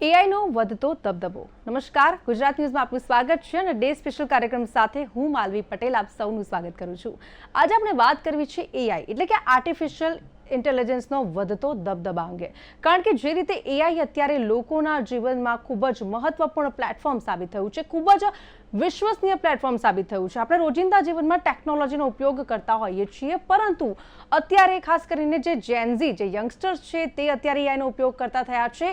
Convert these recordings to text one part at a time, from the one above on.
એઆઈનો વધતો દબદબો. નમસ્કાર, ગુજરાત ન્યૂઝમાં આપનું સ્વાગત છે અને ડે સ્પેશિયલ કાર્યક્રમ સાથે હું માલવી પટેલ આપ સૌનું સ્વાગત કરું છું. આજે આપણે વાત કરવી છે એઆઈ એટલે કે આર્ટિફિશિયલ ઇન્ટેલિજન્સનો વધતો દબદબા અંગે. કારણ કે જે રીતે એઆઈ અત્યારે લોકોના જીવનમાં ખૂબ જ મહત્વપૂર્ણ પ્લેટફોર્મ સાબિત થયું છે, ખૂબ જ વિશ્વસનીય પ્લેટફોર્મ સાબિત થયું છે. આપણે રોજિંદા જીવનમાં ટેકનોલોજીનો ઉપયોગ કરતા હોઈએ છીએ, પરંતુ અત્યારે ખાસ કરીને જે જેનઝી જે યંગસ્ટર્સ છે તે અત્યારે એઆઈનો ઉપયોગ કરતા થયા છે.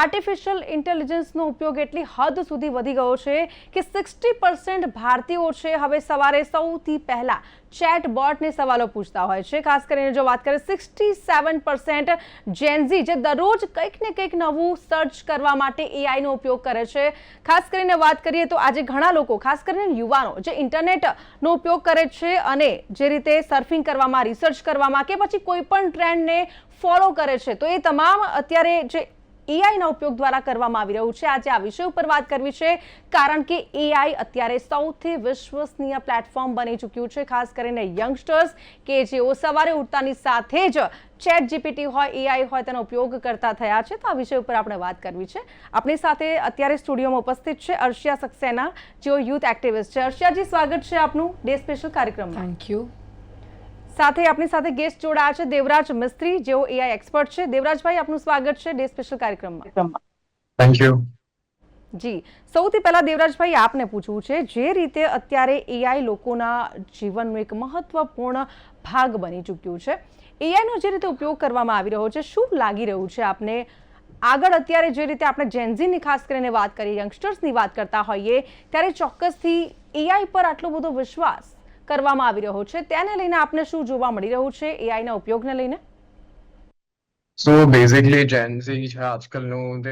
આર્ટિફિશિયલ ઇન્ટેલિજન્સનો ઉપયોગ એટલી હદ સુધી વધી ગયો છે કે 60% ભારતીયો છે હવે સવારે સૌથી પહેલા ચેટબોટને સવાલો પૂછતા હોય છે. ખાસ કરીને જો વાત કરીએ 67% જેનઝી જે દરરોજ કંઈક ને કંઈક નવું સર્ચ કરવા માટે એઆઈનો ઉપયોગ કરે છે. ખાસ કરીને વાત કરીએ તો આજે ઘણા લોકો, ખાસ કરીને યુવાનો જે ઇન્ટરનેટનો ઉપયોગ કરે છે અને જે રીતે સર્ફિંગ કરવામાં, રિસર્ચ કરવામાં કે પછી કોઈ પણ ટ્રેન્ડને ફોલો કરે છે, તો એ તમામ અત્યારે જે એઆઈના ઉપયોગ દ્વારા કરવામાં આવી રહ્યું છે. આજે આ વિષય ઉપર વાત કરવી છે કારણ કે એઆઈ અત્યારે સૌથી વિશ્વસનીય પ્લેટફોર્મ બની ચૂક્યું છે. ખાસ કરીને યંગસ્ટર્સ કે જેઓ સવારે ઉઠતાની સાથે જ ચેટ જીપીટી હોય, એઆઈ હોય તેનો ઉપયોગ કરતા થયા છે. તો આ વિષય ઉપર આપણે વાત કરવી છે. આપણી સાથે અત્યારે સ્ટુડિયોમાં ઉપસ્થિત છે અર્શિયા સક્સેના, જેઓ યુથ એક્ટિવિસ્ટ છે. અર્શિયાજી, સ્વાગત છે આપનું ડે સ્પેશિયલ કાર્યક્રમમાં. Thank you. સાથે આપણી સાથે ગેસ્ટ જોડાયા છે દેવરાજ મિસ્ત્રી, જેઓ એઆઈ એક્સપર્ટ છે. દેવરાજભાઈ, આપનું સ્વાગત છે ડે સ્પેશિયલ કાર્યક્રમમાં. Thank you. જી, સૌથી પહેલા દેવરાજભાઈ આપને પૂછવું છે, જે રીતે અત્યારે એઆઈ લોકોના જીવનનો એક મહત્વપૂર્ણ ભાગ બની ચૂક્યું છે, એઆઈનો જે રીતે ઉપયોગ કરવામાં આવી રહ્યો છે, શું લાગી રહ્યું છે આપને? આગળ અત્યારે જે રીતે આપણે જેનઝીની ખાસ કરીને વાત કરીએ, યંગસ્ટર્સની વાત કરતા હોઈએ, ત્યારે ચોક્કસથી એઆઈ પર આટલો બધો વિશ્વાસ કરવામાં આવી રહ્યો છે, તેને લઈને આપને શું જોવા મળી રહ્યું છે એઆઈના ઉપયોગને લઈને? સો બેઝિકલી જેનઝી છે આજકાલનું,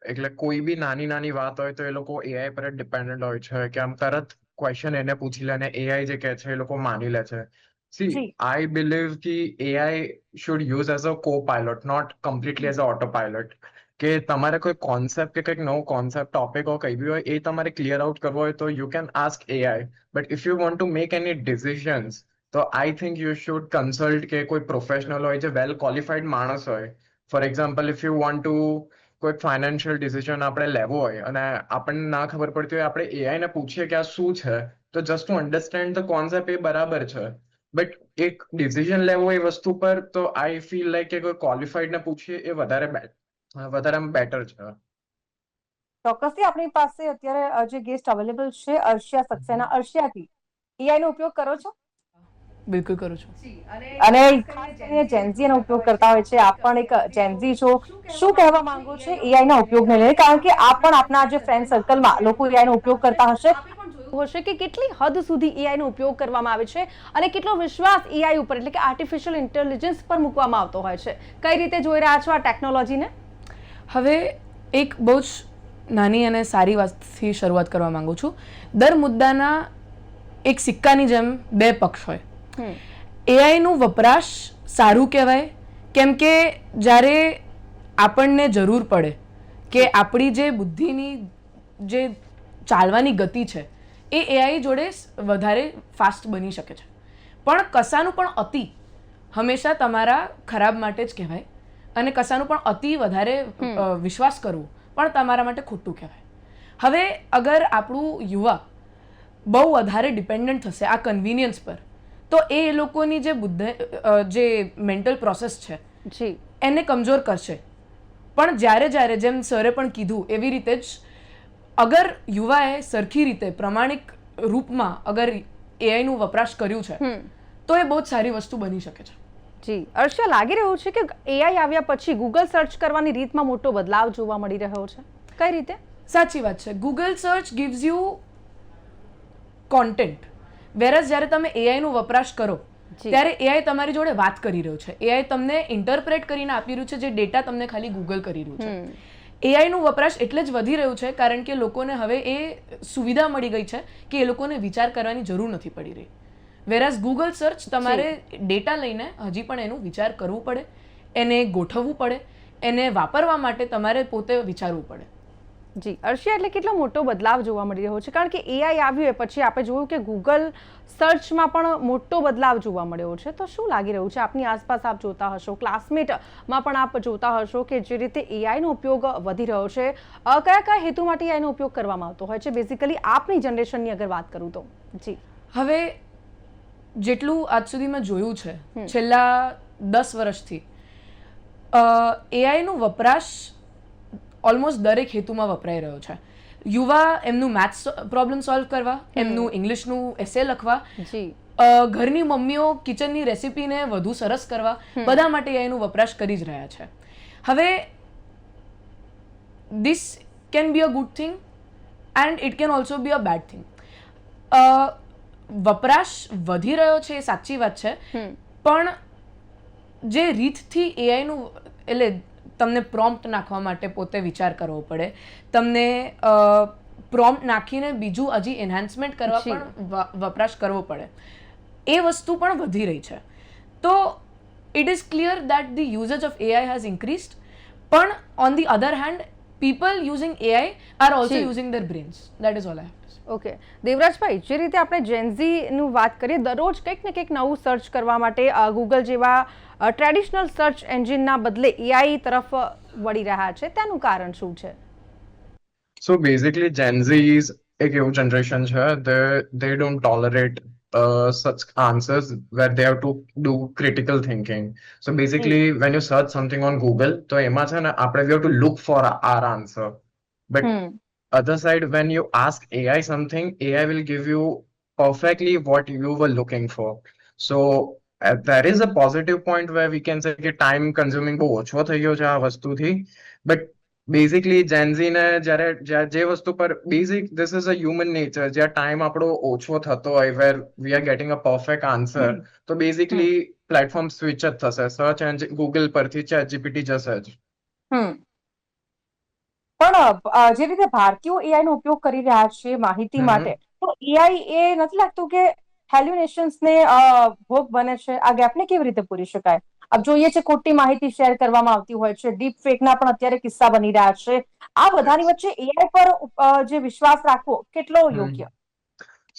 એટલે કોઈ બી નાની નાની વાત હોય તો એ લોકો એઆઈ પર જ ડિપેન્ડન્ટ હોય છે કે આમ તરત ક્વેશ્ચન એને પૂછી લે અને એઆઈ જે કહે છે એ લોકો માની લે છે. સી, આઈ બિલીવ કે AI should use as a copilot, not completely as a autopilot. કે તમારે કોઈ કોન્સેપ્ટ કે કંઈક નવો કોન્સેપ્ટ ટોપિક હોય, કંઈ બી હોય, એ તમારે ક્લિયર આઉટ કરવો હોય તો you can ask AI. But if you want to make any decisions, તો I think you should consult કે કોઈ પ્રોફેશનલ હોય, જે વેલ ક્વોલિફાઈડ માણસ હોય. For example, if you want to કોઈ ફાઇનાન્શિયલ ડિસિઝન આપણે લેવો હોય અને આપણને ના ખબર પડતી હોય, આપણે એઆઈને પૂછીએ કે આ શું છે, તો just to understand the concept એ બરાબર છે. બટ એક ડિસિઝન લેવો એ વસ્તુ પર તો આઈ ફીલ લાઈક કે કોઈ ક્વોલિફાઈડ ને પૂછીએ એ વધારે બેટર છે. ચોક્કસથી આપણી પાસે અત્યારે જે ગેસ્ટ અવેલેબલ છે અર્શિયા સક્સેના. અર્શિયાજી, એઆઈ નો ઉપયોગ કરો છો? બિલકુલ કરું છું. અને ખાસ કરીને જેનઝી નો ઉપયોગ કરતા હોય છે. આપ પણ એક જેનઝી છો, શું કહેવા માંગો છો એઆઈ ના ઉપયોગને લઈને? કારણ કે આપ પણ આપના જે ફ્રેન્ડ સર્કલમાં લોકો એઆઈ નો ઉપયોગ કરતા હશે કે કેટલી હદ સુધી એઆઈ નો ઉપયોગ કરવામાં આવે છે અને કેટલો વિશ્વાસ એઆઈ ઉપર એટલે કે આર્ટિફિશિયલ ઇન્ટેલિજન્સ પર મૂકવામાં આવતો હોય છે. કઈ રીતે જોઈ રહ્યા છો આ ટેકનોલોજીને? હવે એક બહુ જ નાની અને સારી વાતથી શરૂઆત કરવા માંગુ છું. દર મુદ્દાના એક સિક્કાની જેમ બે પક્ષ હોય. એઆઈનું વપરાશ સારું કહેવાય, કેમ કે જ્યારે આપણને જરૂર પડે કે આપણી જે બુદ્ધિની જે ચાલવાની ગતિ છે એ એઆઈ જોડે વધારે ફાસ્ટ બની શકે છે. પણ કશાનું પણ અતિ હંમેશા તમારા ખરાબ માટે જ કહેવાય અને કશાનું પણ અતિ વધારે વિશ્વાસ કરવો પણ તમારા માટે ખોટું કહેવાય. હવે અગર આપણું યુવા બહુ વધારે ડિપેન્ડન્ટ થશે આ કન્વિનિયન્સ પર, તો એ લોકોની જે મેન્ટલ પ્રોસેસ છે એને કમજોર કરશે. પણ જ્યારે જેમ સરે પણ કીધું એવી રીતે જ અગર યુવાએ સરખી રીતે પ્રમાણિક રૂપમાં અગર એઆઈનું વપરાશ કર્યું છે તો એ બહુ જ સારી વસ્તુ બની શકે છે. જી, અર્શિયા, લાગી રહ્યું છે કે એઆઈ આવ્યા પછી ગૂગલ સર્ચ કરવાની રીતમાં મોટો બદલાવ જોવા મળી રહ્યો છે. કઈ રીતે? સાચી વાત છે. Google search gives you content, versus જ્યારે તમે એઆઈનો વપરાશ કરો ત્યારે એઆઈ તમારી જોડે વાત કરી રહ્યું છે, એઆઈ તમને ઇન્ટરપ્રેટ કરીને આપી રહ્યું છે જે ડેટા તમને ખાલી ગૂગલ કરી રહ્યું છે. એઆઈનું વપરાશ એટલે જ વધી રહ્યું છે કારણ કે લોકોને હવે એ સુવિધા મળી ગઈ છે કે એ લોકોને વિચાર કરવાની જરૂર નથી પડી રહી. વેરસ ગૂગલ સર્ચ તમારે ડેટા લઈને હજી પણ એનું વિચાર કરવું પડે, એને ગોઠવવું પડે, એને વાપરવા માટે તમારે પોતે વિચારવું પડે. જી અર્શિયા, એટલે કેટલો મોટો બદલાવ જોવા મળી રહ્યો છે? કારણ કે એઆઈ આવ્યું એ પછી આપણે જોયું કે ગૂગલ સર્ચમાં પણ મોટો બદલાવ જોવા મળ્યો છે. તો શું લાગી રહ્યું છે? આપની આસપાસ આપ જોતા હશો, ક્લાસમેટમાં પણ આપ જોતા હશો કે જે રીતે એઆઈનો ઉપયોગ વધી રહ્યો છે. કયા કયા હેતુ માટે એઆઈનો ઉપયોગ કરવામાં આવતો હોય છે? બેઝિકલી આપની જનરેશનની અગર વાત કરું તો. જી હવે જેટલું આજ સુધી મેં જોયું છે છેલ્લા 10 વર્ષથી, એઆઈનો વપરાશ ઓલમોસ્ટ દરેક હેતુમાં વપરાઈ રહ્યો છે. યુવા એમનું મેથ્સ પ્રોબ્લેમ સોલ્વ કરવા, એમનું ઇંગ્લિશનું એસે લખવા, જી ઘરની મમ્મીઓ કિચનની રેસિપીને વધુ સરસ કરવા, બધા માટે એનો વપરાશ કરી જ રહ્યા છે. હવે this can be a good thing and it can also B a bad thing. વપરાશ વધી રહ્યો છે એ સાચી વાત છે, પણ જે રીતથી એઆઈનું, એટલે તમને પ્રોમ્પ્ટ નાખવા માટે પોતે વિચાર કરવો પડે, તમને પ્રોમ્પ્ટ નાખીને બીજું હજી એન્હાન્સમેન્ટ કરવા પણ વપરાશ કરવો પડે, એ વસ્તુ પણ વધી રહી છે. તો it is clear that the usage of AI has increased, પણ on the other hand people using AI are also using their brains. That is all I have to say. Okay Devrajbhai, જે રીતે આપણે જેનઝીનું વાત કરીએ, દરરોજ કંઈક ને કંઈક નવું સર્ચ કરવા માટે ગૂગલ જેવા ટ્રેડિશનલ સર્ચ એન્જિનના બદલે એઆઈ તરફ વળી રહ્યા છે, તેનું કારણ શું છે? સો બેઝિકલી જેનઝીઝ એક એવું જનરેશન છે, they don't tolerate such answers where they have to do critical thinking. So basically when you search something on Google, તો એમાં છે ને આપણે we have to look for our answer. But other side, when you ask AI something, AI will give you perfectly what you were looking for. So there is a positive point where we can say કે time consuming બહુ ઓછો થઈ ગયો છે આ વસ્તુથી. But basically Gen Z ને જ્યારે જે વસ્તુ પર this is a human nature, જ્યાં time આપણો ઓછો થતો હોય, where we are getting a perfect answer, તો basically પ્લેટફોર્મ સ્વિચ જ થશે, સર્ચ એન્જિન ગૂગલ પરથી ChatGPT જશે જ. પણ જે રીતે ભારતીયો એઆઈ નો ઉપયોગ કરી રહ્યા છે માહિતી માટે, તો એઆઈ એ નથી લાગતું કે હેલ્યુનેશન્સ ને ભોગ બને છે? આ ગેપને કેવી રીતે પૂરી શકાય? अब જોઈએ છે ખોટી માહિતી શેર કરવામાં આવતી હોય છે, ડીપ ફેકના પણ અત્યારે કિસ્સા બની રહ્યા છે. આ બધાની વચ્ચે એઆઈ પર જે વિશ્વાસ રાખવો કેટલો યોગ્ય?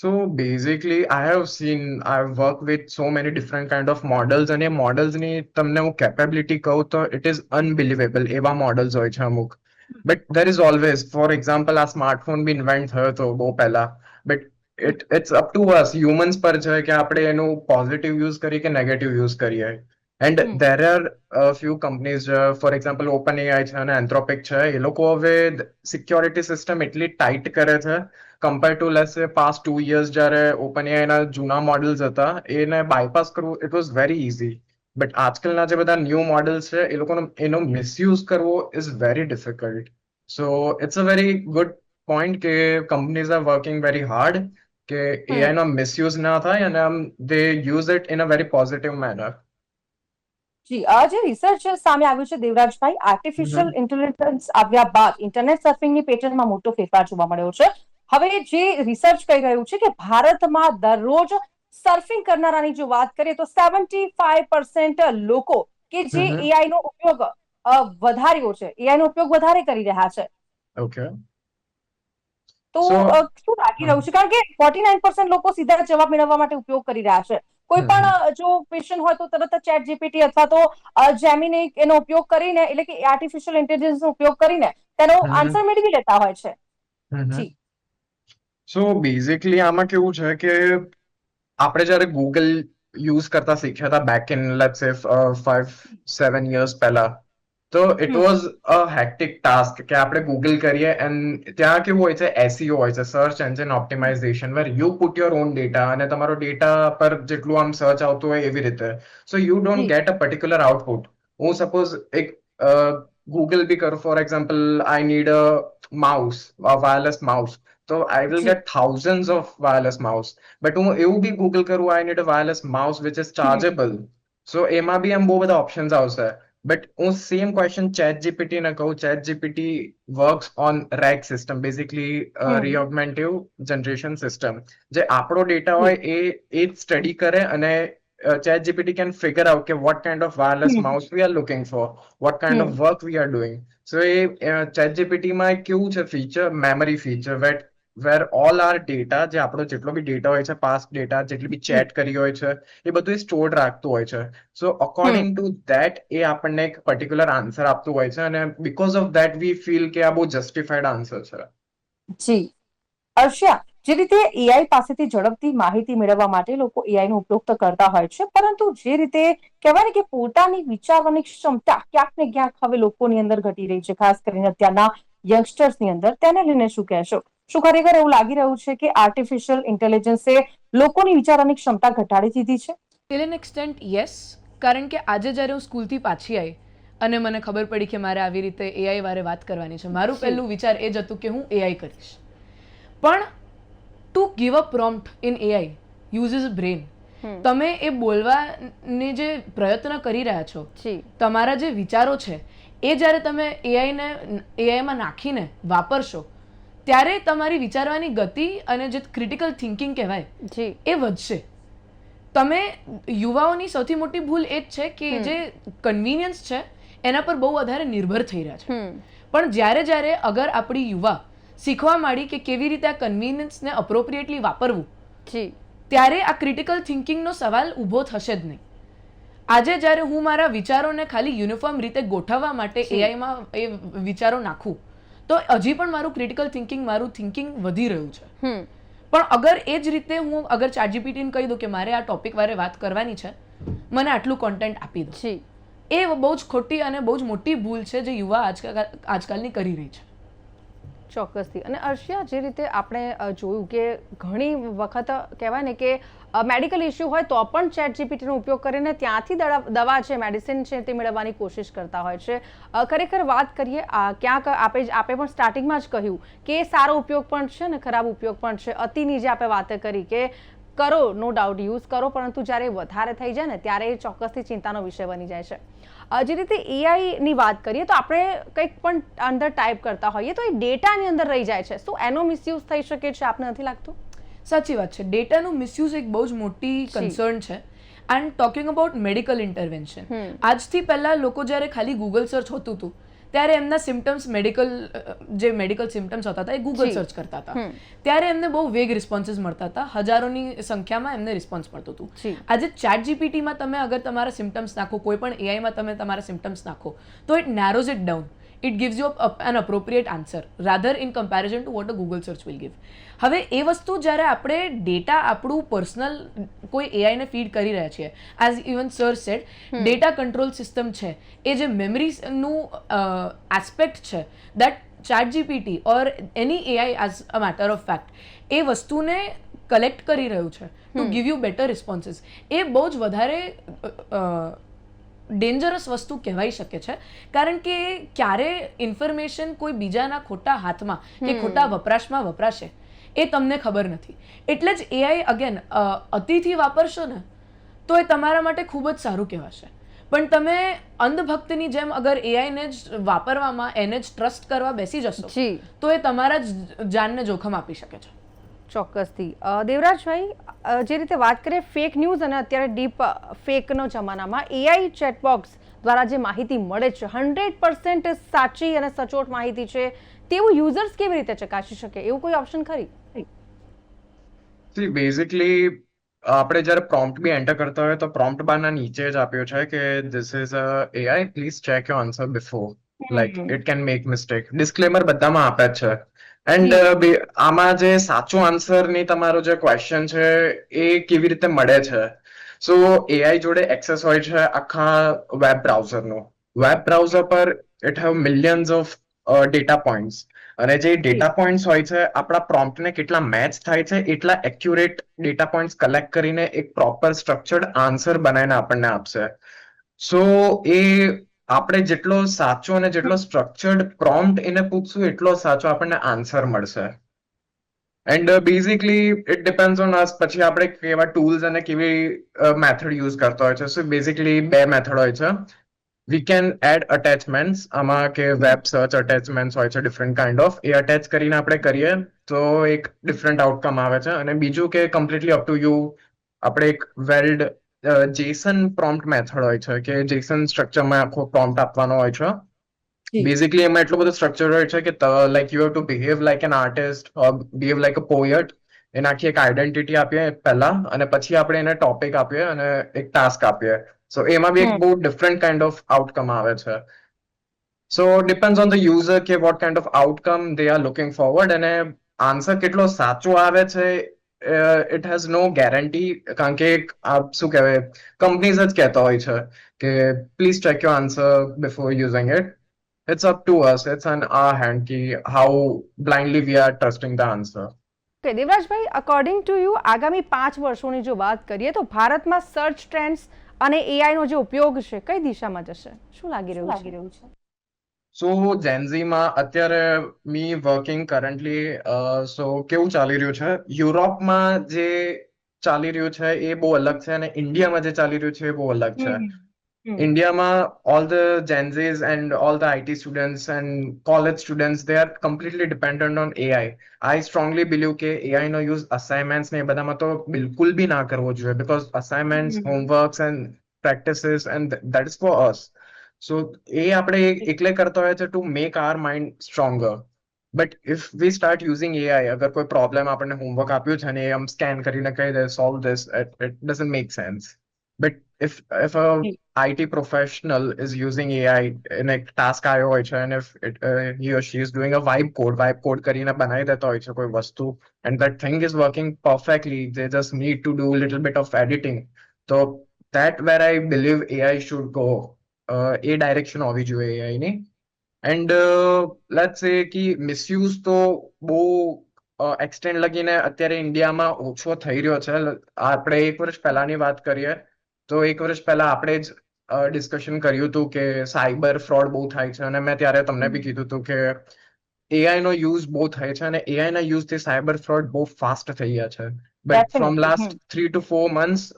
So basically I've worked with so many different kind of models, અને models ની તમને હું capability કહું તો it is unbelievable. એવા models હોય છે અમુક. But there is always, for example, આ સ્માર્ટફોન બી ઇન્વેન્ટ થયો હતો બહુ પહેલા, but it's up to us humans પર છે કે આપણે એનું પોઝિટિવ યુઝ કરીએ કે નેગેટિવ યુઝ કરીએ. And there are a few companies, for example OpenAI છે અને Anthropic છે, એ લોકો હવે સિક્યોરિટી સિસ્ટમ એટલી ટાઈટ કરે છે કમ્પેર ટુ લેટ્સ સે પાસ્ટ 2 years, જ્યારે OpenAI ના જૂના મોડલ્સ હતા એને બાયપાસ કરવું it was very easy. But આજકાલના જે બધા ન્યૂ મોડલ્સ છે એ લોકોનો એનો મિસયુઝ કરવો is very difficult. So it's a very good point કે companies are working very hard કે એઆઈ નો મિસયુઝ ના થાય અને they use it in a very positive manner. જી, આ જે રિસર્ચ સામે આવ્યું છે દેવરાજભાઈ, આર્ટિફિશિયલ ઇન્ટેલિજન્સ આવ્યા બાદ ઇન્ટરનેટ સર્ફિંગની પેટર્નમાં મોટો ફેરફાર જોવા મળ્યો છે. હવે જે રિસર્ચ કહી રહ્યું છે કે ભારતમાં દરરોજ સર્ફિંગ કરનારાની જો વાત કરીએ તો 75% લોકો કે જે એઆઈ નો ઉપયોગ વધાર્યો છે, એઆઈ નો ઉપયોગ વધારે કરી રહ્યા છે. ઓકે, તો શું લાગી રહ્યું છે? કારણ કે 49% લોકો સીધા જવાબ મેળવવા માટે ઉપયોગ કરી રહ્યા છે. કોઈ પણ જો ક્વેશ્ચન હોય તો તરત જ ChatGPT અથવા તો જેમિની એનો ઉપયોગ કરીને, એટલે કે આર્ટિફિશિયલ ઇન્ટેલિજન્સ નો ઉપયોગ કરીને તેનો આન્સર મેળવી લેતા હોય છે. જી, સો બેઝિકલી આમાં કેવું છે કે આપણે જ્યારે ગૂગલ યુઝ કરતા શીખ્યા હતા બેક ઇન લેટ્સ સે 5-7 years પહેલા, તો it was a hectic task કે આપણે ગૂગલ કરીએ એન્ડ ત્યાં કેવું હોય છે SEO હોય છે, search engine optimisation, where you put your own data અને તમારો ડેટા પર જેટલું આમ સર્ચ આવતું હોય એવી રીતે. So you don't get a particular output. હું સપોઝ એક ગૂગલ બી કરું, for example I need a mouse, wireless mouse, તો I will get thousands of wireless mouse. But હું એવું બી ગૂગલ કરું I need a wireless mouse which is chargeable, so એમાં બી એમ બહુ બધા ઓપ્શન્સ આવશે. બટ હું સેમ ક્વેશ્ચન ChatGPT ને કહું, ChatGPT works on RAG system, basically reaugmentative generation system. જે આપણો ડેટા હોય એ સ્ટડી કરે અને ChatGPT can figure out કે what kind of wireless mouse we are looking for, what kind of work we are doing. So A ChatGPT માં એક કેવું છે feature, memory feature, where all are data, જે આપણો જેટલો બી ડેટા હોય છે, પાસ્ટ ડેટા, જેટલી બી ચેટ કરી હોય છે, એ બધું સ્ટોર્ડ રાખતું હોય છે. સો અકોર્ડિંગ ટુ ધેટ એ આપણને એક પર્ટિક્યુલર આન્સર આપતું હોય છે, અને because of that we feel કે આ બહુ જસ્ટિફાઈડ આન્સર છે. જી અર્ષ્યા, જે રીતે એઆઈ પાસેથી ઝડપથી માહિતી મેળવવા માટે લોકો એઆઈ નો ઉપયોગ તો કરતા હોય છે, પરંતુ જે રીતે કહેવાય ને કે પોતાની વિચારવાની ક્ષમતા ક્યાંક ને ક્યાંક હવે લોકોની અંદર ઘટી રહી છે, ખાસ કરીને અત્યારના યંગસ્ટર્સની અંદર, તેને લઈને શું કહેશો? શું ખરેખર એવું લાગી રહ્યું છે કે આર્ટિફિશિયલ ઇન્ટેલિજન્સે લોકોની વિચારવાની ક્ષમતા ઘટાડી દીધી છે? ટિલ એન એક્સટેન્ટ યસ, કારણ કે આજે જ્યારે હું સ્કૂલથી પાછી આવી અને મને ખબર પડી કે મારે આવી રીતે એઆઈ વારે વાત કરવાની છે, મારું પહેલું વિચાર એ જ હતું કે હું એઆઈ કરીશ. પણ to give a prompt in AI uses brain. તમે એ બોલવાને જે પ્રયત્ન કરી રહ્યા છો, તમારા જે વિચારો છે એ જ્યારે તમે એઆઈમાં નાખીને વાપરશો ત્યારે તમારી વિચારવાની ગતિ અને જે ક્રિટિકલ થિંકિંગ કહેવાય એ વધશે. તમે યુવાઓની સૌથી મોટી ભૂલ એ જ છે કે જે કન્વિનિયન્સ છે એના પર બહુ વધારે નિર્ભર થઈ રહ્યા છે. પણ જ્યારે અગર આપણી યુવા શીખવા માંડી કે કેવી રીતે આ કન્વિનિયન્સને અપ્રોપ્રિએટલી વાપરવું, ત્યારે આ ક્રિટિકલ થિંકિંગનો સવાલ ઊભો થશે જ નહીં. આજે જ્યારે હું મારા વિચારોને ખાલી યુનિફોર્મ રીતે ગોઠવવા માટે એઆઈમાં એ વિચારો નાખું તો હજી પણ મારું ક્રિટિકલ થિંકિંગ, મારું થિંકિંગ વધી રહ્યું છે. પણ અગર એ જ રીતે હું અગર ChatGPT ને કહી દઉં કે મારે આ ટોપિક વારે વાત કરવાની છે, મને આટલું કોન્ટેન્ટ આપી દો, એ બહુ જ ખોટી અને બહુ જ મોટી ભૂલ છે જે યુવા આજકાલની કરી રહી છે. ચોક્કસથી. અને અર્ષ્યા, જે રીતે આપણે જોયું કે ઘણી વખત કહેવાય ને કે મેડિકલ ઇસ્યુ હોય તો પણ ChatGPT નો ઉપયોગ કરીને ત્યાંથી દવા છે, મેડિસિન છે, તે મેળવવાની કોશિશ કરતા હોય છે. ખરેખર વાત કરીએ, ક્યાંક આપે પણ સ્ટાર્ટિંગમાં જ કહ્યું કે સારો ઉપયોગ પણ છે ને ખરાબ ઉપયોગ પણ છે. અતિની જે આપણે વાત કરી કે કરો, નો ડાઉટ યુઝ કરો, પરંતુ જ્યારે વધારે થઈ જાય ને ત્યારે એ ચોક્કસથી ચિંતાનો વિષય બની જાય છે. જે રીતે એઆઈની વાત કરીએ તો આપણે કંઈક પણ અંદર ટાઈપ કરતા હોઈએ તો એ ડેટાની અંદર રહી જાય છે. શું એનો મિસયુઝ થઈ શકે છે? આપને નથી લાગતું? સાચી વાત છે, ડેટાનું મિસયુઝ એક બહુ જ મોટી કન્સર્ન છે. And talking about medical intervention, આજથી પહેલા લોકો જ્યારે ખાલી ગૂગલ સર્ચ હોતું હતું ત્યારે એમના સિમ્ટમ્સ, મેડિકલ સિમ્ટમ્સ હોતા હતા એ ગૂગલ સર્ચ કરતા હતા, ત્યારે એમને બહુ વેગ રિસ્પોન્સીસ મળતા હતા, હજારોની સંખ્યામાં એમને રિસ્પોન્સ મળતું હતું. આજે ChatGPTમાં તમે અગર તમારા સિમ્ટમ્સ નાખો, કોઈ પણ એઆઈમાં તમે તમારા સિમ્ટમ્સ નાખો તો it narrows it down. It gives you an appropriate answer rather in comparison to what a Google search will give. હવે એ વસ્તુ જ્યારે આપણે ડેટા આપણું પર્સનલ કોઈ એઆઈને ફીડ કરી રહ્યા છીએ, as even sir said, data control system છે, એ જે મેમરીનું એસ્પેક્ટ છે, that ChatGPT or any AI as a matter of fact એ વસ્તુને કલેક્ટ કરી રહ્યું છે to give you better responses, એ બહુ જ વધારે ડેન્જરસ વસ્તુ કહેવાઈ શકે છે. કારણ કે ક્યારે ઇન્ફોર્મેશન કોઈ બીજાના ખોટા હાથમાં કે ખોટા વપરાશમાં વપરાશે એ તમને ખબર નથી. એટલે જ એઆઈ અગેન અતિથી વાપરશો ને તો એ તમારા માટે ખૂબ જ સારું કહેવાશે. પણ તમે અંધભક્તની જેમ અગર એઆઈને જ વાપરવામાં, એને જ ટ્રસ્ટ કરવા બેસી જશો તો એ તમારા જ જાનને જોખમ આપી શકે છે. ચોક્કસથી. દેવરાજભાઈ, જે રીતે વાત કરીએ ફેક ન્યૂઝ અને અત્યારે ડીપ ફેકનો જમાનામાં એઆઈ ચેટબોક્સ દ્વારા જે માહિતી મળે છે 100% સાચી અને સચોટ માહિતી છે તેવું યુઝર્સ કેવી રીતે ચકાસી શકે? એવું કોઈ ઓપ્શન ખરી? બેઝિકલી આપણે જ્યારે પ્રોમ્પ્ટ બી એન્ટર કરતા હોય તો પ્રોમ્પ્ટ બારના નીચે જ આપ્યું છે કે this is a AI, please check your answer before, like it can make mistake. Disclaimer બધામાં આપે જ છે. એન્ડ આમાં જે સાચો આન્સર ની તમારો જે ક્વેશ્ચન છે એ કેવી રીતે મળે છે? સો એઆઈ જોડે એક્સેસ હોય છે આખા વેબ બ્રાઉઝરનો. વેબ બ્રાઉઝર પર it have millions of data points, અને જે ડેટા પોઈન્ટ્સ હોય છે આપણા પ્રોમ્પ્ટને કેટલા મેચ થાય છે એટલા એક્યુરેટ ડેટા પોઈન્ટ્સ કલેક્ટ કરીને એક પ્રોપર સ્ટ્રક્ચર્ડ આન્સર બનાવીને આપણને આપશે. સો એ આપણે જેટલો સાચો અને જેટલો સ્ટ્રક્ચર્ડ પ્રોમ્પ્ટ એને પૂછશું એટલો સાચો આપણને આન્સર મળશે. And basically it depends on us, પછી આપણે કેવા ટૂલ્સ અને કેવી મેથડ યુઝ કરતા હોય છે. સો બેઝિકલી બે મેથડ હોય છે. વી કેન એડ અટેચમેન્ટ્સ, આમાં કે વેબ સર્ચ અટેચમેન્ટ્સ હોય છે different kind of, A attach કરીને આપણે કરીએ તો એક ડિફરન્ટ આઉટકમ આવે છે. અને બીજું કે કમ્પ્લીટલી અપ ટુ યુ, આપણે એક વેલ્ડ જેસન પ્રોમ્પ્ટ મેથડ હોય છે કે જેસન સ્ટ્રક્ચરમાં આખો પ્રોમ્પ્ટ આપવાનો હોય છે. બેઝિકલી એમાં એટલું બધું સ્ટ્રક્ચર હોય છે કે like you have to behave like an artist or behave like a poet. એને આખી એક આઈડેન્ટિટી આપીએ પહેલા, અને પછી આપણે એને ટોપિક આપીએ અને એક ટાસ્ક આપીએ. સો એમાં બી એક બહુ ડિફરન્ટ કાઇન્ડ ઓફ આઉટકમ આવે છે. સો ડિપેન્ડ્સ ઓન ધ યુઝર કે what kind of outcome they are looking forward. અને આન્સર કેટલો સાચો આવે છે ઇટ હેઝ નો ગેરંટી, કારણ કે શું કહેવાય, કંપનીઝ જ કહેતા હોય છે કે please check your answer before using it. It's up to us. It's on our hand ki how blindly we are trusting the answer. Okay Devrajbhai, according to you આગામી 5 વર્ષોની જો વાત કરીએ તો ભારતમાં સર્ચ ટ્રેન્ડ્સ અને AI નો જે ઉપયોગ છે કઈ દિશામાં જશે? શું લાગી રહ્યું છે? સો જેન્ઝીમાં અત્યારે મી વર્કિંગ કરન્ટલી, સો કેવું ચાલી રહ્યું છે, યુરોપમાં જે ચાલી રહ્યું છે એ બહુ અલગ છે, અને ઇન્ડિયામાં જે ચાલી રહ્યું છે એ બહુ અલગ છે. ઇન્ડિયામાં all the Gen Zs and all the IT students and college students, they are completely dependent on AI. I strongly believe કે AI નો યુઝ અસાઇનમેન્ટ્સ ને એ બધામાં તો બિલકુલ બી ના કરવો જોઈએ, because assignments, homeworks and practices, and that is for us. So એ આપણે એકલે કરતા હોય છે to make our mind stronger. But if we start using AI, અગર કોઈ પ્રોબ્લેમ આપણને હોમવર્ક આપ્યું છે અને એ આમ સ્કેન કરીને કહી દે solve this, it doesn't make sense. But if a IT professional is using AI in a task આવ્યો હોય છે, and if he or she is doing a vibe code કરીને બનાવી દેતા હોય છે કોઈ વસ્તુ, and that thing is working perfectly, they just need to do a little bit of editing. So that where I believe AI should go. A direction હોવી જોઈએ AI ની. એન્ડ લેટ્સ સે કે મિસયુઝ તો બહુ એક્સટેન્ડ લગીને અત્યારે ઇન્ડિયામાં ઓછો થઈ રહ્યો છે. આપણે 1 વર્ષ પહેલાની વાત કરીએ તો 1 વર્ષ પહેલા આપણે જ ડિસ્કશન કર્યું હતું કે સાયબર ફ્રોડ બહુ થાય છે, અને મેં ત્યારે તમને બી કીધું હતું કે AI નો યુઝ બહુ થાય છે, અને AI ના યુઝથી સાયબર ફ્રોડ બહુ ફાસ્ટ થઈ ગયા છે. But from last 3 to 4 months,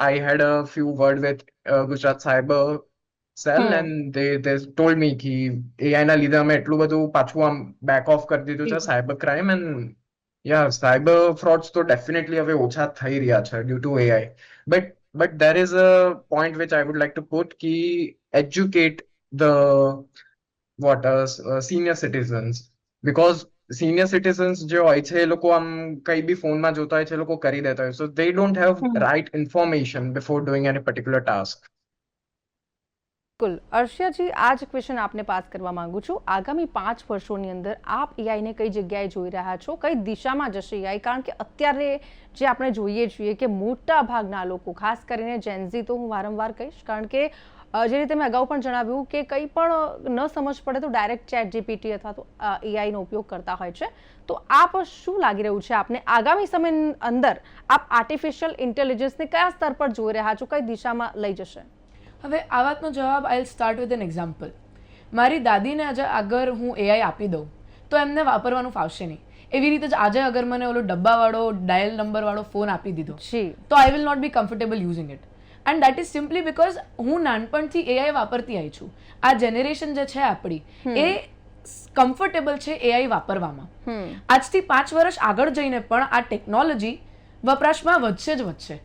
I had a few word with Gujarat Cyber Cell, and they told me કે AI ના લીધે અમે એટલું બધું પાછું આમ બેક ઓફ કરી દીધું છે cyber crime, and cyber frauds તો ડેફિનેટલી હવે ઓછા થઈ રહ્યા છે due to AI. But there is a point which I would like to put ki educate the senior citizens, because senior citizens જે હોય છે એ લોકો આમ કઈ બી ફોનમાં જોતા હોય છે, એ લોકો કરી દેતા હોય, so they don't have right information before doing any particular task. બિલકુલ. અર્શિયાજી, આ જ ક્વેશ્ચન આપને પાસ કરવા માંગુ છું. આગામી 5 વર્ષોની અંદર આપ AI ને કઈ જગ્યાએ જોઈ રહ્યા છો, કઈ દિશામાં જશે AI? કારણ કે અત્યારે જે આપણે જોઈએ છીએ કે મોટા ભાગના લોકો, ખાસ કરીને જેનઝી તો હું વારંવાર કહીશ, કારણ કે જે રીતે મેં અગાઉ પણ જણાવ્યું કે કંઈ પણ ન સમજ પડે તો ડાયરેક્ટ ચેટ જીપીટી અથવા તો AI નો ઉપયોગ કરતા હોય છે. તો આપ શું લાગી રહ્યું છે આપને આગામી સમય અંદર આપ આર્ટિફિશિયલ ઇન્ટેલિજન્સને કયા સ્તર પર જોઈ રહ્યા છો, કઈ દિશામાં લઈ જશે? હવે આ વાતનો જવાબ આઈ સ્ટાર્ટ વિથ એન એક્ઝામ્પલ. મારી દાદીને આજે અગર હું AI આપી દઉં તો એમને વાપરવાનું ફાવશે નહીં. એવી રીતે જ આજે અગર મને ઓલો ડબ્બાવાળો ડાયલ નંબરવાળો ફોન આપી દીધો તો I will not be comfortable using it. And that is simply because હું નાનપણથી AI વાપરતી આવી છું. આ જનરેશન જે છે આપણી એ કમ્ફર્ટેબલ છે AI વાપરવામાં. આજથી 5 વર્ષ આગળ જઈને પણ આ ટેકનોલોજી વપરાશમાં વધશે જ વધશે.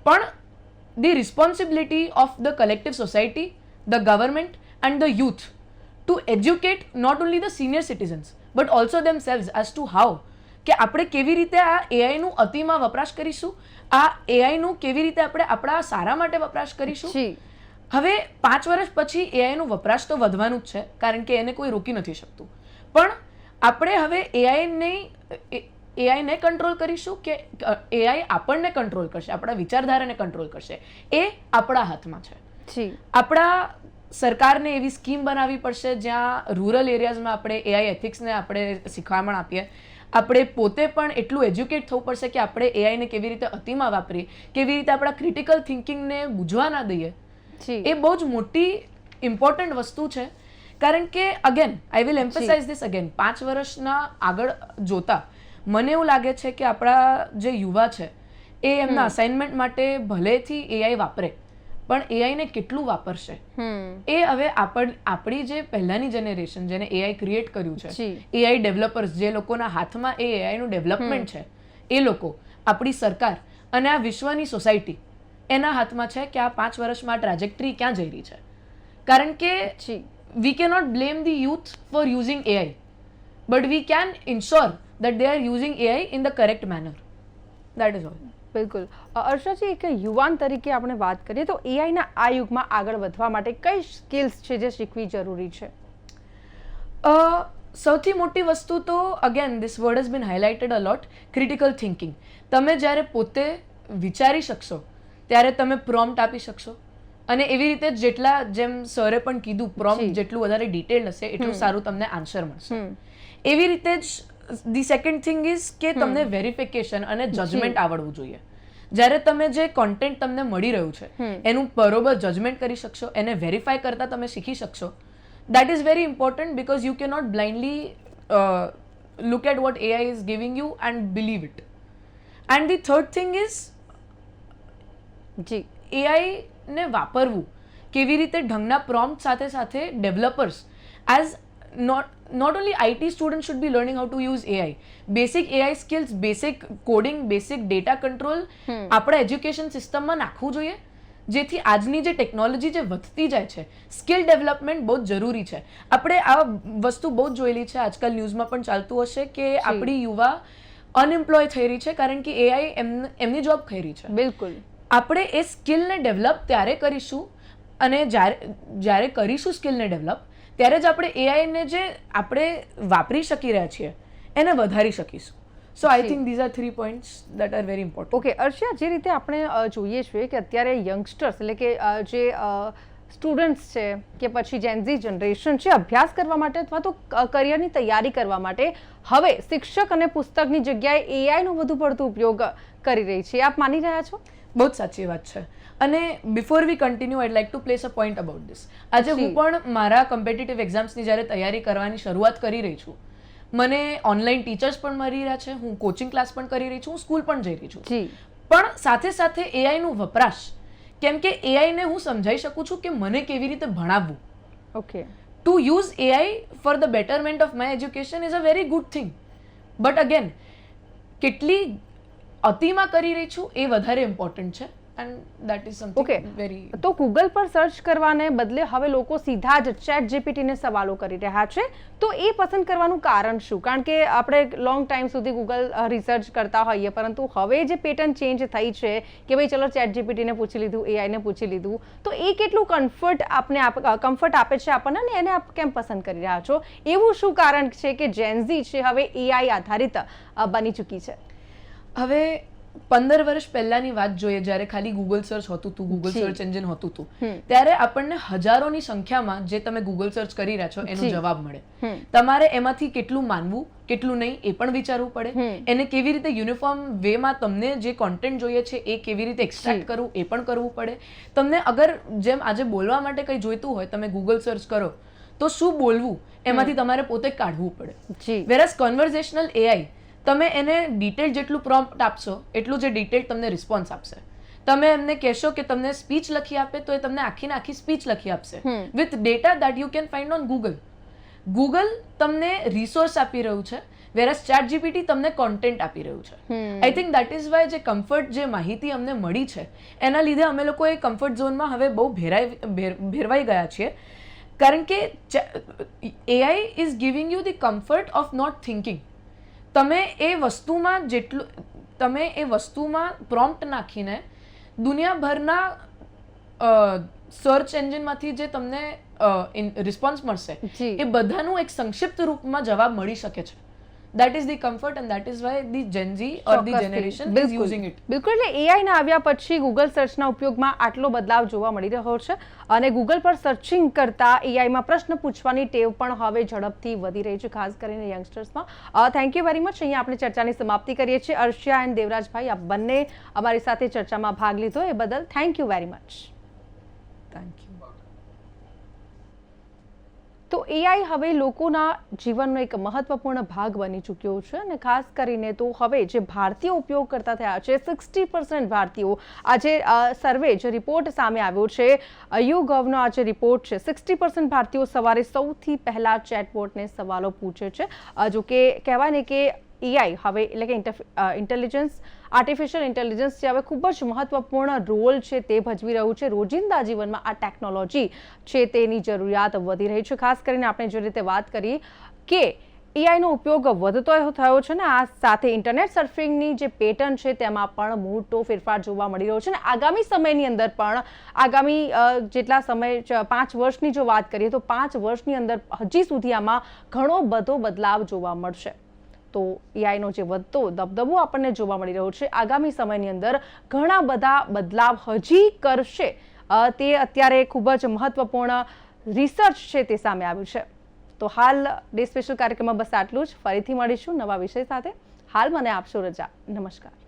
પણ the responsibility of the collective society, the government and the youth to educate not only the senior citizens but also themselves as to how કે આપણે કેવી રીતે આ AI નું અતિમાં વપરાશ કરીશું, આ AI નું કેવી રીતે આપણે આપણા સારા માટે વપરાશ કરીશું. હવે 5 વર્ષ પછી AI નું વપરાશ તો વધવાનું જ છે, કારણ કે એને કોઈ રોકી નથી શકતું. પણ આપણે હવે AI ને કંટ્રોલ કરીશું કે AI આપણને કંટ્રોલ કરશે, આપણા વિચારધારાને કંટ્રોલ કરશે, એ આપણા હાથમાં છે. આપણા સરકારને એવી સ્કીમ બનાવવી પડશે જ્યાં રૂરલ એરિયાઝમાં આપણે AI એથિક્સને આપણે શીખવામણ આપીએ. આપણે પોતે પણ એટલું એજ્યુકેટ થવું પડશે કે આપણે AI ને કેવી રીતે અતિમાં વાપરીએ, કેવી રીતે આપણા ક્રિટિકલ થિંકિંગને બુઝવા ના દઈએ. એ બહુ જ મોટી ઇમ્પોર્ટન્ટ વસ્તુ છે, કારણ કે again I will emphasise this again, 5 વર્ષના આગળ જોતા મને એવું લાગે છે કે આપણા જે યુવા છે એ એમના અસાઇનમેન્ટ માટે ભલેથી AI વાપરે, પણ AI ને કેટલું વાપરશે એ હવે આપણી જે પહેલાની જનરેશન જેને AI ક્રિએટ કર્યું છે, AI ડેવલપર્સ, જે લોકોના હાથમાં એ AI નું ડેવલપમેન્ટ છે, એ લોકો, આપણી સરકાર અને આ વિશ્વની સોસાયટી, એના હાથમાં છે કે આ 5 વર્ષમાં ટ્રેજેક્ટરી ક્યાં જઈ રહી છે. કારણ કે we cannot blame the youth for using AI, but we can ensure that they are using AI in the correct manner. That is all. બિલકુલ. અર્ષાજી, એક યુવાન તરીકે આપણે વાત કરીએ તો એઆઈના આ યુગમાં આગળ વધવા માટે કઈ સ્કિલ્સ છે જે શીખવી જરૂરી છે? સૌથી મોટી વસ્તુ તો again this word has been highlighted a lot, critical thinking. તમે જ્યારે પોતે વિચારી શકશો ત્યારે તમે પ્રોમ્પ્ટ આપી શકશો, અને એવી રીતે જેટલા, જેમ સરે પણ કીધું, પ્રોમ્પ્ટ જેટલું વધારે ડિટેલ્ડ હશે એટલું સારું તમને આન્સર મળશે. એવી રીતે જ ધી સેકન્ડ થિંગ ઇઝ કે તમને વેરિફિકેશન અને જજમેન્ટ આવડવું જોઈએ. જ્યારે તમે જે કોન્ટેન્ટ તમને મળી રહ્યું છે એનું બરોબર જજમેન્ટ કરી શકશો, એને વેરીફાઈ કરતા તમે શીખી શકશો. That is very important because you cannot blindly look at what AI is giving you and believe it. And the third thing is જી, AI ને વાપરવું કેવી રીતે ઢંગના પ્રોમ્પ્ટ સાથે સાથે developers as not only IT students should be learning how to use AI. Basic AI skills, basic coding, basic data control આપણા education સિસ્ટમમાં નાખવું જોઈએ, જેથી આજની જે ટેકનોલોજી જે વધતી જાય છે, સ્કિલ ડેવલપમેન્ટ બહુ જ જરૂરી છે. આપણે આ વસ્તુ બહુ જ જોયેલી છે, આજકાલ ન્યૂઝમાં પણ ચાલતું હશે કે આપણી યુવા અનએમ્પ્લોય થઈ રહી છે કારણ કે AI એમની જોબ ખાઈ રહી છે. બિલકુલ. આપણે એ સ્કિલને ડેવલપ ત્યારે કરીશું, અને જ્યારે કરીશું સ્કિલને ડેવલપ ત્યારે જ આપણે એઆઈને જે આપણે વાપરી શકી રહ્યા છીએ એને વધારી શકીશું. So I think these are 3 points that are very important. Okay Arshiya, જે રીતે આપણે જોઈએ છીએ કે અત્યારે યંગસ્ટર્સ એટલે કે જે સ્ટુડન્ટ્સ છે કે પછી જેનઝી જનરેશન છે, અભ્યાસ કરવા માટે અથવા તો કરિયરની તૈયારી કરવા માટે હવે શિક્ષક અને પુસ્તકની જગ્યાએ એઆઈનો વધુ પડતો ઉપયોગ કરી રહી છે. આપ માની રહ્યા છો? બહુ જ સાચી વાત છે. અને before we continue eyed like to place a point about this. આજે હું પણ મારા કોમ્પિટિટિવ એક્ઝામ્સની જ્યારે તૈયારી કરવાની શરૂઆત કરી રહી છું, મને ઓનલાઈન ટીચર્સ પણ મળી રહ્યા છે, હું કોચિંગ ક્લાસ પણ કરી રહી છું, હું સ્કૂલ પણ જઈ રહી છું. પણ સાથે સાથે એઆઈનું વપરાશ, કેમ કે એઆઈને હું સમજાવી શકું છું કે મને કેવી રીતે ભણાવવું. Okay, to use AI for the betterment of my education is a very good thing. But again કેટલી અતિમાં કરી રહી છું એ વધારે ઇમ્પોર્ટન્ટ છે. And that is something very. તો ગૂગલ પર સર્ચ કરવાને બદલે હવે લોકો સીધા જ ચેટ જીપીટીને સવાલો કરી રહ્યા છે, તો એ પસંદ કરવાનું કારણ શું? કારણ કે આપણે લોંગ ટાઈમ સુધી ગૂગલ રિસર્ચ કરતા હોઈએ, પરંતુ હવે જે પેટર્ન ચેન્જ થઈ છે કે ભાઈ ચલો ચેટ જીપીટીને પૂછી લીધું, એઆઈને પૂછી લીધું, તો એ કેટલું કમ્ફર્ટ આપે છે આપણને, અને એને આપ કેમ પસંદ કરી રહ્યા છો? એવું શું કારણ છે કે જેનઝી છે હવે એઆઈ આધારિત બની ચૂકી છે? હવે 15 વર્ષ પહેલાની વાત જોઈએ, જ્યારે ખાલી ગૂગલ સર્ચ હોતું હતું, ગૂગલ સર્ચ એન્જિન હોતું હતું, ત્યારે આપણને હજારોની સંખ્યામાં જે તમે ગૂગલ સર્ચ કરી રહ્યા છો એનો જવાબ મળે. તમારે એમાંથી કેટલું માનવું કેટલું નહીં એ પણ વિચારવું પડે, એને કેવી રીતે યુનિફોર્મ વેમાં તમને જે કોન્ટેન્ટ જોઈએ છે એ કેવી રીતે એક્સટ્રેક્ટ કરવું એ પણ કરવું પડે. તમને અગર જેમ આજે બોલવા માટે કંઈ જોઈતું હોય, તમે ગૂગલ સર્ચ કરો તો શું બોલવું એમાંથી તમારે પોતે કાઢવું પડે. વેરસ કન્વર્ઝેશનલ એઆઈ, તમે એને ડિટેલ જેટલું પ્રોમ્પ્ટ આપશો એટલું જે ડિટેલ તમને રિસ્પોન્સ આપશે. તમે એમને કહેશો કે તમને સ્પીચ લખી આપે તો એ તમને આખી સ્પીચ લખી આપશે with data that you can find on Google. Google તમને રિસોર્સ આપી રહ્યું છે, વેરસ ચેટ જીપીટી તમને કોન્ટેન્ટ આપી રહ્યું છે. I think that is why જે કમ્ફર્ટ, જે માહિતી અમને મળી છે એના લીધે અમે લોકો એ કમ્ફર્ટ ઝોનમાં હવે બહુ ભેરવાઈ ગયા છીએ, કારણ કે AI is giving you the comfort of not thinking. તમે એ વસ્તુમાં પ્રોમ્પ્ટ નાખીને દુનિયાભરના સર્ચ એન્જિનમાંથી જે તમને રિસ્પોન્સ મળશે એ બધાનું એક સંક્ષિપ્ત રૂપમાં જવાબ મળી શકે છે. That is the comfort and that is why the Gen Z or the generation is using it. બિલકુલ. એટલે એઆઈ ના આવ્યા પછી ગૂગલ સર્ચના ઉપયોગમાં આટલો બદલાવ જોવા મળી રહ્યો છે, અને ગૂગલ પર સર્ચિંગ કરતા એઆઈમાં પ્રશ્ન પૂછવાની ટેવ પણ હવે ઝડપથી વધી રહી છે, ખાસ કરીને યંગસ્ટર્સમાં. Thank you very much. અહીંયા આપણે ચર્ચાની સમાપ્તિ કરીએ છીએ. અર્ષિયા એન્ડ દેવરાજભાઈ, આ બંને અમારી સાથે ચર્ચામાં ભાગ લીધો એ બદલ thank you very much. Thank you. તો એઆઈ હવે લોકોના જીવનનો એક મહત્વપૂર્ણ ભાગ બની ચૂક્યો છે, અને ખાસ કરીને તો હવે જે ભારતીયો ઉપયોગ કરતા થયા છે, 60% ભારતીયો, આજે સર્વે જે રિપોર્ટ સામે આવ્યો છે, YouGovનો આ જે રિપોર્ટ છે, 60% ભારતીયો સવારે સૌથી પહેલા ચેટબોટને સવાલો પૂછે છે. જો કે કહેવાય ને કે એઆઈ હવે એટલે કે આર્ટિફિશિયલ ઇન્ટેલિજન્સ જે હવે ખૂબ જ મહત્વપૂર્ણ રોલ છે તે ભજવી રહ્યું છે. રોજિંદા જીવનમાં આ ટેકનોલોજી છે તેની જરૂરિયાત વધી રહી છે. ખાસ કરીને આપણે જે રીતે વાત કરી કે એઆઈનો ઉપયોગ વધતો થયો છે ને આ સાથે ઇન્ટરનેટ સર્ફિંગની જે પેટર્ન છે તેમાં પણ મોટો ફેરફાર જોવા મળી રહ્યો છે ને આગામી સમયની અંદર પણ આગામી જેટલા સમય 5 વર્ષની જો વાત કરીએ તો 5 વર્ષની અંદર હજી સુધી આમાં ઘણો બધો બદલાવ જોવા મળશે. તો એઆઈનો જે વધતો દબદબો આપણને જોવા મળી રહ્યો છે આગામી સમયની અંદર ઘણા બધા બદલાવ હજી કરશે તે અત્યારે ખૂબ જ મહત્વપૂર્ણ રિસર્ચ છે તે સામે આવ્યું છે. તો હાલ ડે સ્પેશિયલ કાર્યક્રમમાં બસ આટલું જ. ફરીથી મળીશું નવા વિષય સાથે. હાલ મને આપશો રજા. નમસ્કાર.